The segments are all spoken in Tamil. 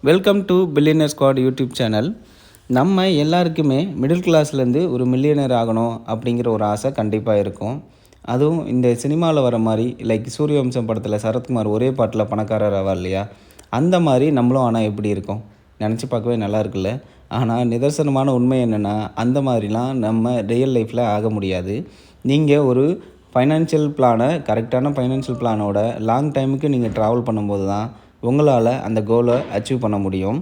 Welcome to billionaire squad YouTube channel. நம்ம எல்லாருக்குமே மிடில் கிளாஸ்லேருந்து ஒரு மில்லியனர் ஆகணும் அப்படிங்கிற ஒரு ஆசை கண்டிப்பாக இருக்கும். அதுவும் இந்த சினிமாவில் வர மாதிரி லைக் சூரியவம்சம் படத்தில் சரத்குமார் ஒரே பாட்டில் பணக்காரர் ஆவார் இல்லையா, அந்த மாதிரி நம்மளும் ஆனால் எப்படி இருக்கும் நினச்சி பார்க்கவே நல்லா இருக்குல்ல. ஆனால் நிதர்சனமான உண்மை என்னென்னா, அந்த மாதிரிலாம் நம்ம ரியல் லைஃப்பில் ஆக முடியாது. நீங்கள் ஒரு ஃபைனான்ஷியல் பிளானை கரெக்டான ஃபைனான்ஷியல் பிளானோட லாங் டைமுக்கு நீங்கள் ட்ராவல் பண்ணும்போது தான் உங்களால் அந்த கோலை அச்சீவ் பண்ண முடியும்.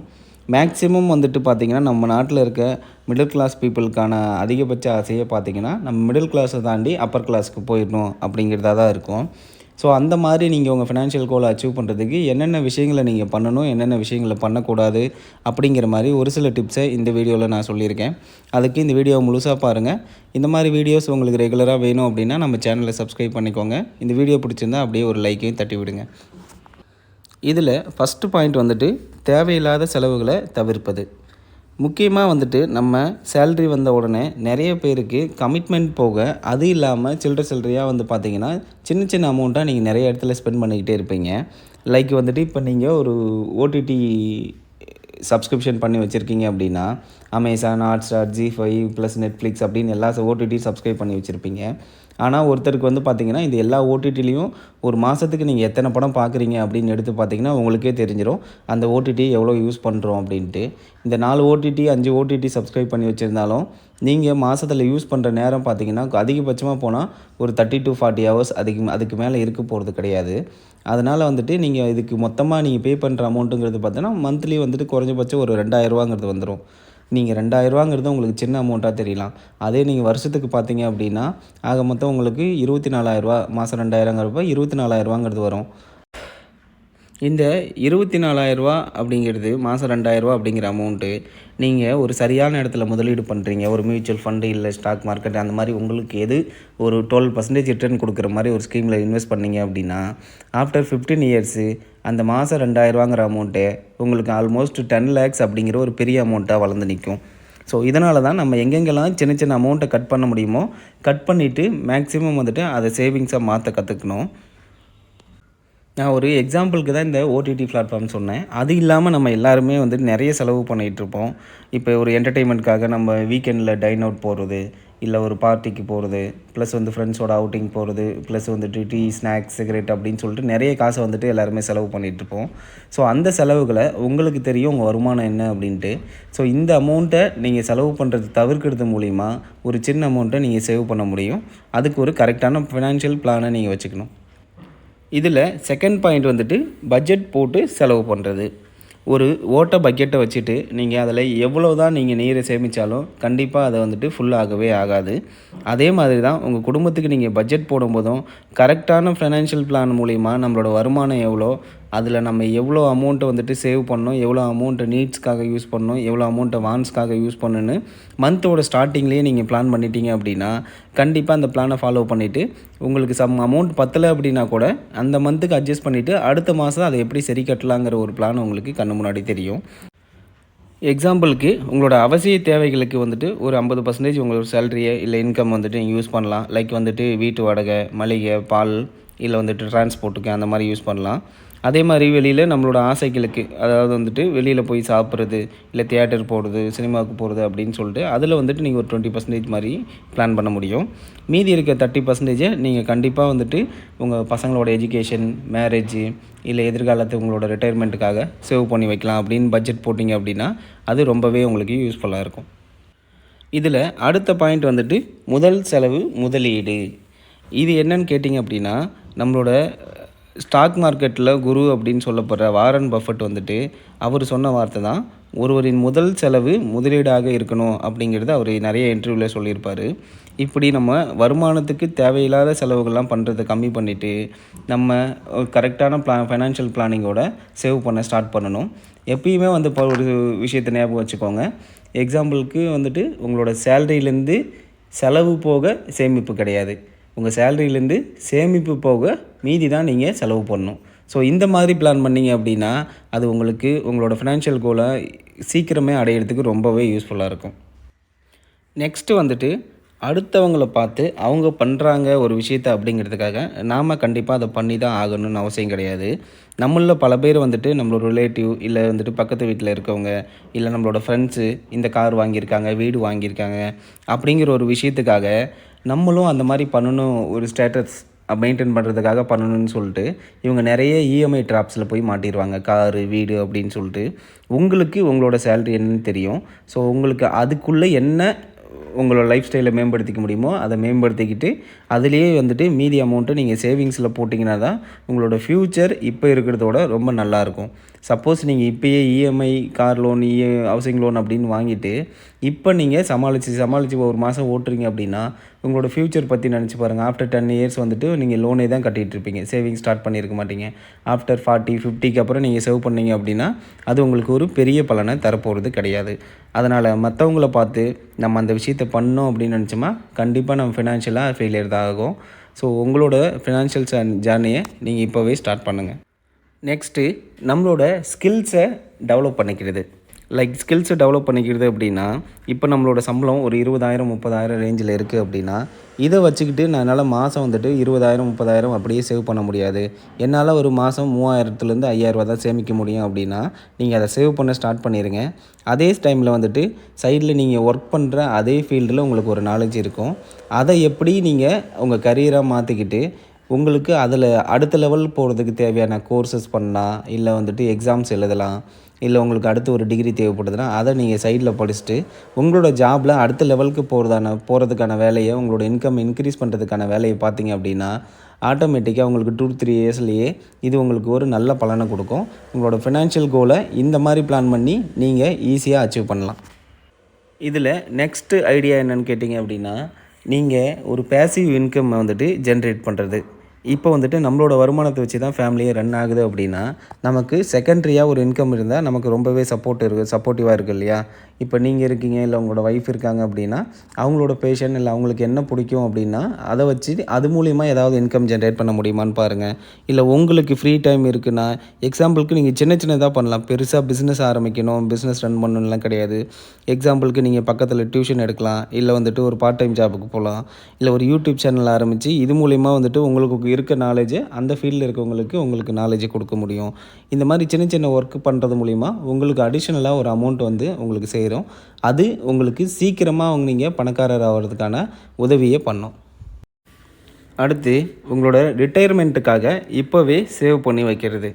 மேக்ஸிமம் பார்த்திங்கன்னா நம்ம நாட்டில் இருக்க மிடில் கிளாஸ் பீப்புளுக்கான அதிகபட்ச ஆசையை பார்த்திங்கன்னா நம்ம மிடில் கிளாஸை தாண்டி அப்பர் கிளாஸுக்கு போயிடணும் அப்படிங்கிறதா தான் இருக்கும். ஸோ அந்த மாதிரி நீங்கள் உங்கள் ஃபினான்ஷியல் கோலை அச்சீவ் பண்ணுறதுக்கு என்னென்ன விஷயங்களை நீங்கள் பண்ணணும், என்னென்ன விஷயங்களை பண்ணக்கூடாது அப்படிங்கிற மாதிரி ஒரு சில டிப்ஸை இந்த வீடியோவில் நான் சொல்லியிருக்கேன். அதுக்கு இந்த வீடியோவை முழுசாக பாருங்கள். இந்த மாதிரி வீடியோஸ் உங்களுக்கு ரெகுலராக வேணும் அப்படின்னா நம்ம சேனலை சப்ஸ்கிரைப் பண்ணிக்கோங்க. இந்த வீடியோ பிடிச்சிருந்தால் அப்படியே ஒரு லைக்கையும் தட்டி விடுங்க. இதில் ஃபஸ்ட்டு பாயிண்ட் தேவையில்லாத செலவுகளை தவிர்ப்பது. முக்கியமாக நம்ம சேல்ரி வந்த உடனே நிறைய பேருக்கு கமிட்மெண்ட் போக, அது இல்லாமல் சில்லறையாக பார்த்திங்கன்னா சின்ன சின்ன அமௌண்ட்டாக நீங்கள் நிறைய இடத்துல ஸ்பெண்ட் பண்ணிக்கிட்டே இருப்பீங்க. லைக் இப்போ நீங்கள் ஒரு ஓடிடி சப்ஸ்கிரிப்ஷன் பண்ணி வச்சுருக்கீங்க அப்படின்னா அமேசான், ஹாட்ஸ்டார், ஜி5 ப்ளஸ் நெட்ஃப்ளிக்ஸ் அப்படின்னு எல்லா ஓடிடி சப்ஸ்கிரைப் பண்ணி வச்சுருப்பீங்க. ஆனால் ஒருத்தருக்கு பார்த்திங்கன்னா இந்த எல்லா ஓடிடிலையும் ஒரு மாதத்துக்கு நீங்கள் எத்தனை படம் பார்க்குறீங்க அப்படின்னு எடுத்து பார்த்திங்கன்னா உங்களுக்கே தெரிஞ்சிடும் அந்த ஓடிடி எவ்வளோ யூஸ் பண்ணுறோம் அப்படின்ட்டு. இந்த 4 ஓடிடி 5 ஓடிடி சப்ஸ்கிரைப் பண்ணி வச்சுருந்தாலும் நீங்கள் மாதத்தில் யூஸ் பண்ணுற நேரம் பார்த்திங்கன்னா அதிகபட்சமாக போனால் ஒரு 30 to 40 ஹவர்ஸ் அதுக்கு மேலே இருக்க போகிறது கிடையாது. அதனால் நீங்கள் இதுக்கு மொத்தமாக நீங்கள் பே பண்ணுற அமௌண்ட்டுங்கிறது பார்த்தீங்கன்னா மந்த்லி குறைஞ்சபட்சம் ஒரு 2000 வந்துடும். நீங்கள் 2000 உங்களுக்கு சின்ன அமௌண்ட்டாக தெரியலாம். அதே நீங்கள் வருஷத்துக்கு பார்த்தீங்க அப்படின்னா ஆக மொத்தம் உங்களுக்கு 24,000 மாதம் 2000 24,000 வரும். இந்த 24,000 அப்படிங்கிறது மாதம் 2,000 அப்படிங்கிற அமௌண்ட்டு நீங்கள் ஒரு சரியான இடத்துல முதலீடு பண்ணுறீங்க. ஒரு மியூச்சுவல் ஃபண்டு இல்லை ஸ்டாக் மார்க்கெட் அந்த மாதிரி உங்களுக்கு எது ஒரு 12% ரிட்டர்ன் கொடுக்குற மாதிரி ஒரு ஸ்கீமில் இன்வெஸ்ட் பண்ணீங்க அப்படின்னா ஆஃப்டர் 15 இயர்ஸு அந்த மாதம் 2,000 அமௌண்ட்டு உங்களுக்கு ஆல்மோஸ்ட் 10 lakhs அப்படிங்கிற ஒரு பெரிய அமௌண்ட்டாக வளர்ந்து நிற்கும். ஸோ இதனால தான் நம்ம எங்கெங்கெல்லாம் சின்ன சின்ன அமௌண்ட்டை கட் பண்ண முடியுமோ கட் பண்ணிவிட்டு மேக்ஸிமம் அதை சேவிங்ஸாக மாற்ற கற்றுக்கணும். நான் ஒரு எக்ஸாம்பிளுக்கு தான் இந்த ஓடிடி பிளாட்ஃபார்ம் சொன்னேன். அது இல்லாமல் நம்ம எல்லாருமே நிறைய செலவு பண்ணிகிட்ருப்போம். இப்போ ஒரு என்டர்டெயின்மெண்ட்காக நம்ம வீக்கெண்டில் டைன் அவுட் போகிறது, இல்லை ஒரு பார்ட்டிக்கு போகிறது, ப்ளஸ் ஃப்ரெண்ட்ஸோட அவுட்டிங் போகிறது, ப்ளஸ் டீ, ஸ்நாக்ஸ், சிகரெட் அப்படின்னு சொல்லிட்டு நிறைய காசை எல்லாருமே செலவு பண்ணிகிட்ருப்போம். ஸோ அந்த செலவுகளை உங்களுக்கு தெரியும் உங்கள் வருமானம் என்ன அப்படின்ட்டு. ஸோ இந்த அமௌண்ட்டை நீங்கள் செலவு பண்ணுறது தவிர்க்கிறது மூலிமா ஒரு சின்ன அமௌண்ட்டை நீங்கள் சேவ் பண்ண முடியும். அதுக்கு ஒரு கரெக்டான ஃபினான்ஷியல் பிளானை நீங்கள் வச்சுக்கணும். இதில் செகண்ட் பாயிண்ட் பட்ஜெட் போட்டு செலவு பண்ணுறது. ஒரு பக்கெட்டை வச்சுட்டு நீங்கள் அதில் எவ்வளோ தான் நீங்கள் நீரை சேமித்தாலும் கண்டிப்பாக அதை ஃபுல்லாகவே ஆகாது. அதே மாதிரி தான் உங்கள் குடும்பத்துக்கு நீங்கள் பட்ஜெட் போடும்போதும் கரெக்டான ஃபைனான்ஷியல் பிளான் மூலிமா நம்மளோட வருமானம் எவ்வளோ, அதில் நம்ம எவ்வளோ அமௌண்ட்டை சேவ் பண்ணணும், எவ்வளோ அமௌண்ட்டை நீட்ஸ்க்காக யூஸ் பண்ணணும், எவ்வளோ அமௌண்ட்டை வான்ஸ்க்காக யூஸ் பண்ணணுன்னு மந்த்தோட ஸ்டார்டிங்லேயே நீங்கள் பிளான் பண்ணிட்டீங்க அப்படின்னா கண்டிப்பாக அந்த பிளானை ஃபாலோ பண்ணிவிட்டு உங்களுக்கு அமௌண்ட் பத்தலை அப்படின்னா கூட அந்த மந்த்துக்கு அட்ஜஸ்ட் பண்ணிவிட்டு அடுத்த மாதம் அதை எப்படி சரி கட்டலாங்கிற ஒரு பிளான் உங்களுக்கு கண்ணு முன்னாடி தெரியும். எக்ஸாம்பிளுக்கு உங்களோட அவசிய தேவைகளுக்கு ஒரு 50% உங்களோட சேலரியை இல்லை இன்கம் நீங்கள் யூஸ் பண்ணலாம். லைக் வீட்டு வாடகை, மளிகை, பால், இல்லை டிரான்ஸ்போர்ட்டுக்கு அந்த மாதிரி யூஸ் பண்ணலாம். அதே மாதிரி வெளியில் நம்மளோட ஆசைகளுக்கு, அதாவது வெளியில் போய் சாப்பிட்றது, இல்லை தியேட்டர் போகிறது, சினிமாவுக்கு போகிறது அப்படின்னு சொல்லிட்டு அதில் நீங்கள் ஒரு 20% மாதிரி பிளான் பண்ண முடியும். மீதி இருக்க 30% நீங்கள் கண்டிப்பாக உங்கள் பசங்களோட எஜுகேஷன், மேரேஜ், இல்லை எதிர்காலத்து உங்களோட ரிட்டையர்மெண்ட்டுக்காக சேவ் பண்ணி வைக்கலாம் அப்படின்னு பட்ஜெட் போட்டிங்க அப்படின்னா அது ரொம்பவே உங்களுக்கு யூஸ்ஃபுல்லாக இருக்கும். இதில் அடுத்த பாயிண்ட் முதல் செலவு முதலீடு. இது என்னன்னு கேட்டிங்க அப்படின்னா நம்மளோட ஸ்டாக் மார்க்கெட்டில் குரு அப்படின்னு சொல்லப்படுற வாரன் பஃபட் அவர் சொன்ன வார்த்தை தான், ஒருவரின் முதல் செலவு முதலீடாக இருக்கணும் அப்படிங்கிறது அவர் நிறைய இன்டர்வியூவில் சொல்லியிருப்பார். இப்படி நம்ம வருமானத்துக்கு தேவையில்லாத செலவுகள்லாம் பண்ணுறதை கம்மி பண்ணிவிட்டு நம்ம கரெக்டான ஃபைனான்ஷியல் பிளானிங்கோட சேவ் பண்ண ஸ்டார்ட் பண்ணணும். எப்பயுமே ஒரு விஷயத்தை ஞாபகம் வச்சுக்கோங்க. எக்ஸாம்பிளுக்கு உங்களோட சேலரியிலேருந்து செலவு போக சேமிப்பு கிடையாது. உங்கள் சேலரியிலேருந்து சேமிப்பு போக மீதி தான் நீங்கள் செலவு பண்ணணும். ஸோ இந்த மாதிரி பிளான் பண்ணிங்க அப்படின்னா அது உங்களுக்கு உங்களோட ஃபினான்ஷியல் கோலை சீக்கிரமே அடையிறதுக்கு ரொம்பவே யூஸ்ஃபுல்லாக இருக்கும். நெக்ஸ்ட்டு அடுத்தவங்கள பார்த்து அவங்க பண்ணுறாங்க ஒரு விஷயத்த அப்படிங்கிறதுக்காக நாம் கண்டிப்பாக அதை பண்ணி தான் ஆகணும்னு அவசியம் கிடையாது. நம்மளில் பல பேர் வந்துட்டு நம்மளோட ரிலேட்டிவ் இல்லை வந்துட்டு பக்கத்து வீட்டில் இருக்கவங்க, இல்லை நம்மளோட ஃப்ரெண்ட்ஸு இந்த கார் வாங்கியிருக்காங்க, வீடு வாங்கியிருக்காங்க அப்படிங்கிற ஒரு விஷயத்துக்காக நம்மளும் அந்த மாதிரி பண்ணணும், ஒரு ஸ்டேட்டஸ் மெயின்டைன் பண்ணுறதுக்காக பண்ணணும்னு சொல்லிட்டு இவங்க நிறைய இஎம்ஐ ட்ராப்ஸில் போய் மாட்டிடுவாங்க. காரு, வீடு அப்படின்னு சொல்லிட்டு. உங்களுக்கு உங்களோட சேலரி என்னன்னு தெரியும். ஸோ உங்களுக்கு அதுக்குள்ளே என்ன உங்களோட லைஃப் ஸ்டைலை மேம்படுத்திக்க முடியுமோ அதை மேம்படுத்திக்கிட்டு அதுலேயே வந்துட்டு மீதி அமௌண்ட்டை நீங்கள் சேவிங்ஸில் போட்டிங்கன்னா தான் உங்களோட ஃப்யூச்சர் இப்போ இருக்கிறதோட ரொம்ப நல்லாயிருக்கும். சப்போஸ் நீங்கள் இப்போயே EMI, car loan, housing loan அப்படின்னு வாங்கிட்டு இப்போ நீங்கள் சமாளித்து ஒரு மாதம் ஓட்டுறீங்க அப்படின்னா உங்களோட ஃப்யூச்சர் பற்றி நினச்சி பாருங்கள். ஆஃப்டர் 10 இயர்ஸ் வந்துட்டு நீங்கள் லோனே தான் கட்டிகிட்ருப்பீங்க, சேவிங் ஸ்டார்ட் பண்ணியிருக்க மாட்டீங்க. ஆஃப்டர் 40, 50க்கு அப்புறம் நீங்கள் சேவ் பண்ணீங்க அப்படின்னா அது உங்களுக்கு ஒரு பெரிய பலனை தரப்போகிறது கிடையாது. அதனால் மற்றவங்கள பார்த்து நம்ம அந்த விஷயத்தை பண்ணோம் அப்படின்னு நினச்சோமா கண்டிப்பாக நம்ம ஃபினான்ஷியலாக ஃபெயிலியர் தான் ஆகும். ஸோ உங்களோட ஃபினான்ஷியல் ஜர்னியை நீங்கள் இப்போவே ஸ்டார்ட் பண்ணுங்கள். நெக்ஸ்ட்டு நம்மளோட ஸ்கில்ஸை டெவலப் பண்ணிக்கிறது. ஸ்கில்ஸை டெவலப் பண்ணிக்கிறது அப்படின்னா, இப்போ நம்மளோட சம்பளம் ஒரு 20,000 30,000 ரேஞ்சில் இருக்குது அப்படின்னா, இதை வச்சுக்கிட்டு என்னால் மாதம் வந்துட்டு 20,000 30,000 அப்படியே சேவ் பண்ண முடியாது. என்னால் ஒரு மாதம் 3,000லேருந்து 5,000 தான் சேமிக்க முடியும் அப்படின்னா, நீங்கள் அதை சேவ் பண்ண ஸ்டார்ட் பண்ணிடுங்க. அதே டைமில் வந்துட்டு சைடில் நீங்கள் ஒர்க் பண்ணுற அதே ஃபீல்டில் உங்களுக்கு ஒரு நாலேஜ் இருக்கும். அதை எப்படி நீங்கள் உங்கள் கரியராக மாற்றிக்கிட்டு உங்களுக்கு அதில் அடுத்த லெவல் போகிறதுக்கு தேவையான கோர்சஸ் பண்ணலாம், இல்லை வந்துட்டு எக்ஸாம்ஸ் எழுதலாம், இல்லை உங்களுக்கு அடுத்து ஒரு டிகிரி தேவைப்படுதுன்னா அதை நீங்கள் சைடில் படிச்சுட்டு உங்களோட ஜாபில் அடுத்த லெவலுக்கு போகிறதுக்கான வேலையை, உங்களோட இன்கம் இன்க்ரீஸ் பண்ணுறதுக்கான வேலையை பார்த்தீங்க அப்படின்னா ஆட்டோமேட்டிக்காக உங்களுக்கு 2-3 இயர்ஸ்லேயே இது உங்களுக்கு ஒரு நல்ல பலனை கொடுக்கும். உங்களோட ஃபினான்ஷியல் கோலை இந்த மாதிரி பிளான் பண்ணி நீங்கள் ஈஸியாக அச்சீவ் பண்ணலாம். இதில் நெக்ஸ்ட்டு ஐடியா என்னென்னு கேட்டிங்க அப்படின்னா, நீங்கள் ஒரு பேசிவ் இன்கம் வந்துட்டு ஜென்ரேட் பண்ணுறது. இப்போ வந்துட்டு நம்மளோட வருமானத்தை வச்சு தான் ஃபேமிலியே ரன் ஆகுது அப்படின்னா, நமக்கு செகண்ட்ரியாக ஒரு இன்கம் இருந்தால் நமக்கு ரொம்பவே சப்போர்ட்டிவாக இருக்குது இல்லையா? இப்போ நீங்கள் இருக்கீங்க, இல்லை உங்களோட ஒய்ஃப் இருக்காங்க அப்படின்னா அவங்களோட பேஷன் இல்லை அவங்களுக்கு என்ன பிடிக்கும் அப்படின்னா அதை வச்சு அது மூலிமா ஏதாவது இன்கம் ஜென்ரேட் பண்ண முடியுமான்னு பாருங்கள். இல்லை உங்களுக்கு ஃப்ரீ டைம் இருக்குன்னா, எக்ஸாம்பிளுக்கு நீங்கள் சின்னதாக பண்ணலாம். பெருசாக பிஸ்னஸ் ஆரம்பிக்கணும், பிஸ்னஸ் ரன் பண்ணணும்லாம் கிடையாது. எக்ஸாம்பிளுக்கு நீங்கள் பக்கத்தில் டியூஷன் எடுக்கலாம், இல்லை வந்துட்டு ஒரு பார்ட் டைம் ஜாபுக்கு போகலாம், இல்லை ஒரு யூடியூப் சேனல் ஆரம்பித்து இது மூலிமா வந்துட்டு உங்களுக்கு இருக்க நாலேஜை அந்த ஃபீல்டில் இருக்கவங்களுக்கு உங்களுக்கு நாலேஜை கொடுக்க முடியும். இந்த மாதிரி சின்ன ஒர்க் பண்ணுறது மூலிமா உங்களுக்கு அடிஷ்னலாக ஒரு அமௌண்ட் வந்து உங்களுக்கு சேரும். அது உங்களுக்கு சீக்கிரமாக நீங்கள் பணக்காரர் ஆகிறதுக்கான உதவியை பண்ணும். அடுத்து உங்களோட ரிட்டையர்மெண்ட்டுக்காக இப்போவே சேவ் பண்ணி வைக்கிறது.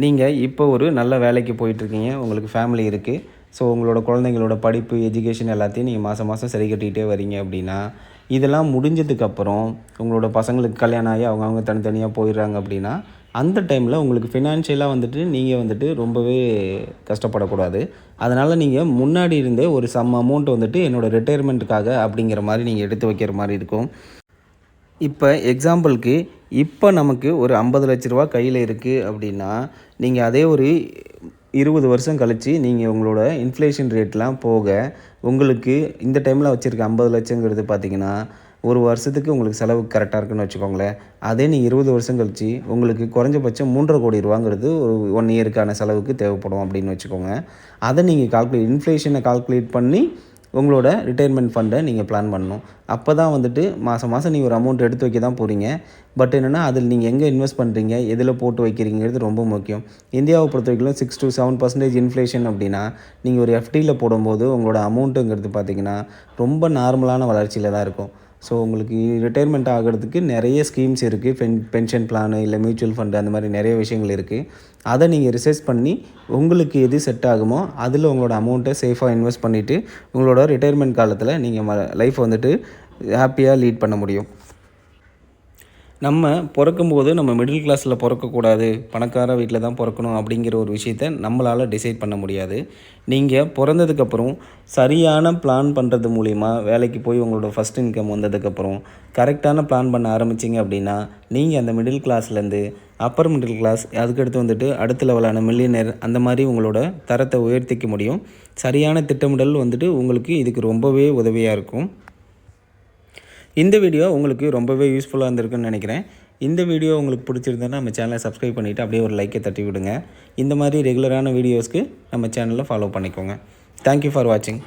நீங்கள் இப்போ ஒரு நல்ல வேலைக்கு போயிட்டுருக்கீங்க, உங்களுக்கு ஃபேமிலி இருக்குது. ஸோ உங்களோட குழந்தைங்களோட படிப்பு, எஜுகேஷன் எல்லாத்தையும் நீங்கள் மாதம் சரி கட்டிகிட்டே வரீங்க அப்படின்னா, இதெல்லாம் முடிஞ்சதுக்கப்புறம் உங்களோட பசங்களுக்கு கல்யாணம் ஆகி அவங்க தனித்தனியாக போயிடுறாங்க அப்படின்னா, அந்த டைமில் உங்களுக்கு ஃபினான்ஷியலாக வந்துட்டு நீங்கள் வந்துட்டு ரொம்பவே கஷ்டப்படக்கூடாது. அதனால் நீங்கள் முன்னாடி இருந்தே ஒரு அமௌண்ட் வந்துட்டு என்னோடய ரிட்டையர்மெண்ட்டுக்காக அப்படிங்கிற மாதிரி நீங்கள் எடுத்து வைக்கிற மாதிரி இருக்கும். இப்போ எக்ஸாம்பிளுக்கு இப்போ நமக்கு ஒரு 50 லட்ச ரூபா கையில் இருக்குது அப்படின்னா, நீங்கள் அதே ஒரு 20 வருஷம் கழித்து நீங்கள் உங்களோட இன்ஃப்ளேஷன் ரேட்லாம் போக உங்களுக்கு இந்த டைமில் வச்சுருக்க 50 லட்சங்கிறது பார்த்திங்கன்னா ஒரு வருஷத்துக்கு உங்களுக்கு செலவு கரெக்டாக இருக்குன்னு வச்சுக்கோங்களேன். அதே நீங்கள் 20 வருஷம் கழிச்சு உங்களுக்கு குறைஞ்சபட்சம் 3.5 கோடி ரூபாங்கிறது ஒரு 1 இயருக்கான செலவுக்கு தேவைப்படும் அப்படின்னு வச்சுக்கோங்க. அதை நீங்கள் இன்ஃப்ளேஷனை கால்குலேட் பண்ணி உங்களோட ரிட்டையர்மெண்ட் ஃபண்டை நீங்கள் பிளான் பண்ணணும். அப்போ தான் வந்துட்டு மாதம் நீங்கள் ஒரு அமௌண்ட் எடுத்து வைக்க தான் போகிறீங்க. பட் என்னென்னா அதில் நீங்கள் எங்கே இன்வெஸ்ட் பண்ணுறீங்க, எதில் போட்டு வைக்கிறீங்கிறது ரொம்ப முக்கியம். இந்தியாவை பொறுத்த வரைக்கும் 6 to 7% இன்ஃப்ளேஷன் அப்படின்னா, நீங்கள் ஒரு எஃப்டியில் போடும்போது உங்களோட அமௌண்ட்டுங்கிறது பார்த்திங்கன்னா ரொம்ப நார்மலான வளர்ச்சியில் தான் இருக்கும். ஸோ உங்களுக்கு ரிட்டையர்மெண்ட் ஆகிறதுக்கு நிறைய ஸ்கீம்ஸ் இருக்குது. பென்ஷன் பிளானு, இல்லை மியூச்சுவல் ஃபண்டு, அந்த மாதிரி நிறைய விஷயங்கள் இருக்குது. அதை நீங்கள் ரிசர்ச் பண்ணி உங்களுக்கு எது செட் ஆகுமோ அதில் உங்களோட அமௌண்ட்டை சேஃபாக இன்வெஸ்ட் பண்ணிவிட்டு உங்களோட ரிட்டையர்மெண்ட் காலத்தில் நீங்கள் லைஃப் வந்துட்டு ஹாப்பியாக லீட் பண்ண முடியும். நம்ம பிறக்கும்போது நம்ம மிடில் கிளாஸில் பிறக்கக்கூடாது, பணக்கார வீட்டில் தான் பிறக்கணும் அப்படிங்கிற ஒரு விஷயத்த நம்மளால் டிசைட் பண்ண முடியாது. நீங்கள் பிறந்ததுக்கப்புறம் சரியான பிளான் பண்ணுறது மூலிமா வேலைக்கு போய் உங்களோட ஃபஸ்ட் இன்கம் வந்ததுக்கப்புறம் கரெக்டான பிளான் பண்ண ஆரம்பிச்சிங்க அப்படின்னா நீங்கள் அந்த மிடில் கிளாஸ்லேருந்து அப்பர் மிடில் கிளாஸ், அதுக்கடுத்து வந்துட்டு அடுத்த லெவலான மில்லியனர், அந்த மாதிரி உங்களோட தரத்தை உயர்த்திக்க முடியும். சரியான திட்டமிடல் வந்துட்டு உங்களுக்கு இதுக்கு ரொம்பவே உதவியாக இருக்கும். இந்த வீடியோ உங்களுக்கு ரொம்பவே யூஸ்ஃபுல்லாக இருந்திருக்குன்னு நினைக்கிறேன். இந்த வீடியோ உங்களுக்கு பிடிச்சிருந்ததுன்னா நம்ம சேனலை சப்ஸ்கிரைப் பண்ணிவிட்டு அப்படியே ஒரு லைக்கை தட்டி விடுங்க. இந்த மாதிரி ரெகுலரான வீடியோஸ்க்கு நம்ம சேனலை ஃபாலோ பண்ணிக்கோங்க. தேங்க்யூ ஃபார் வாட்சிங்.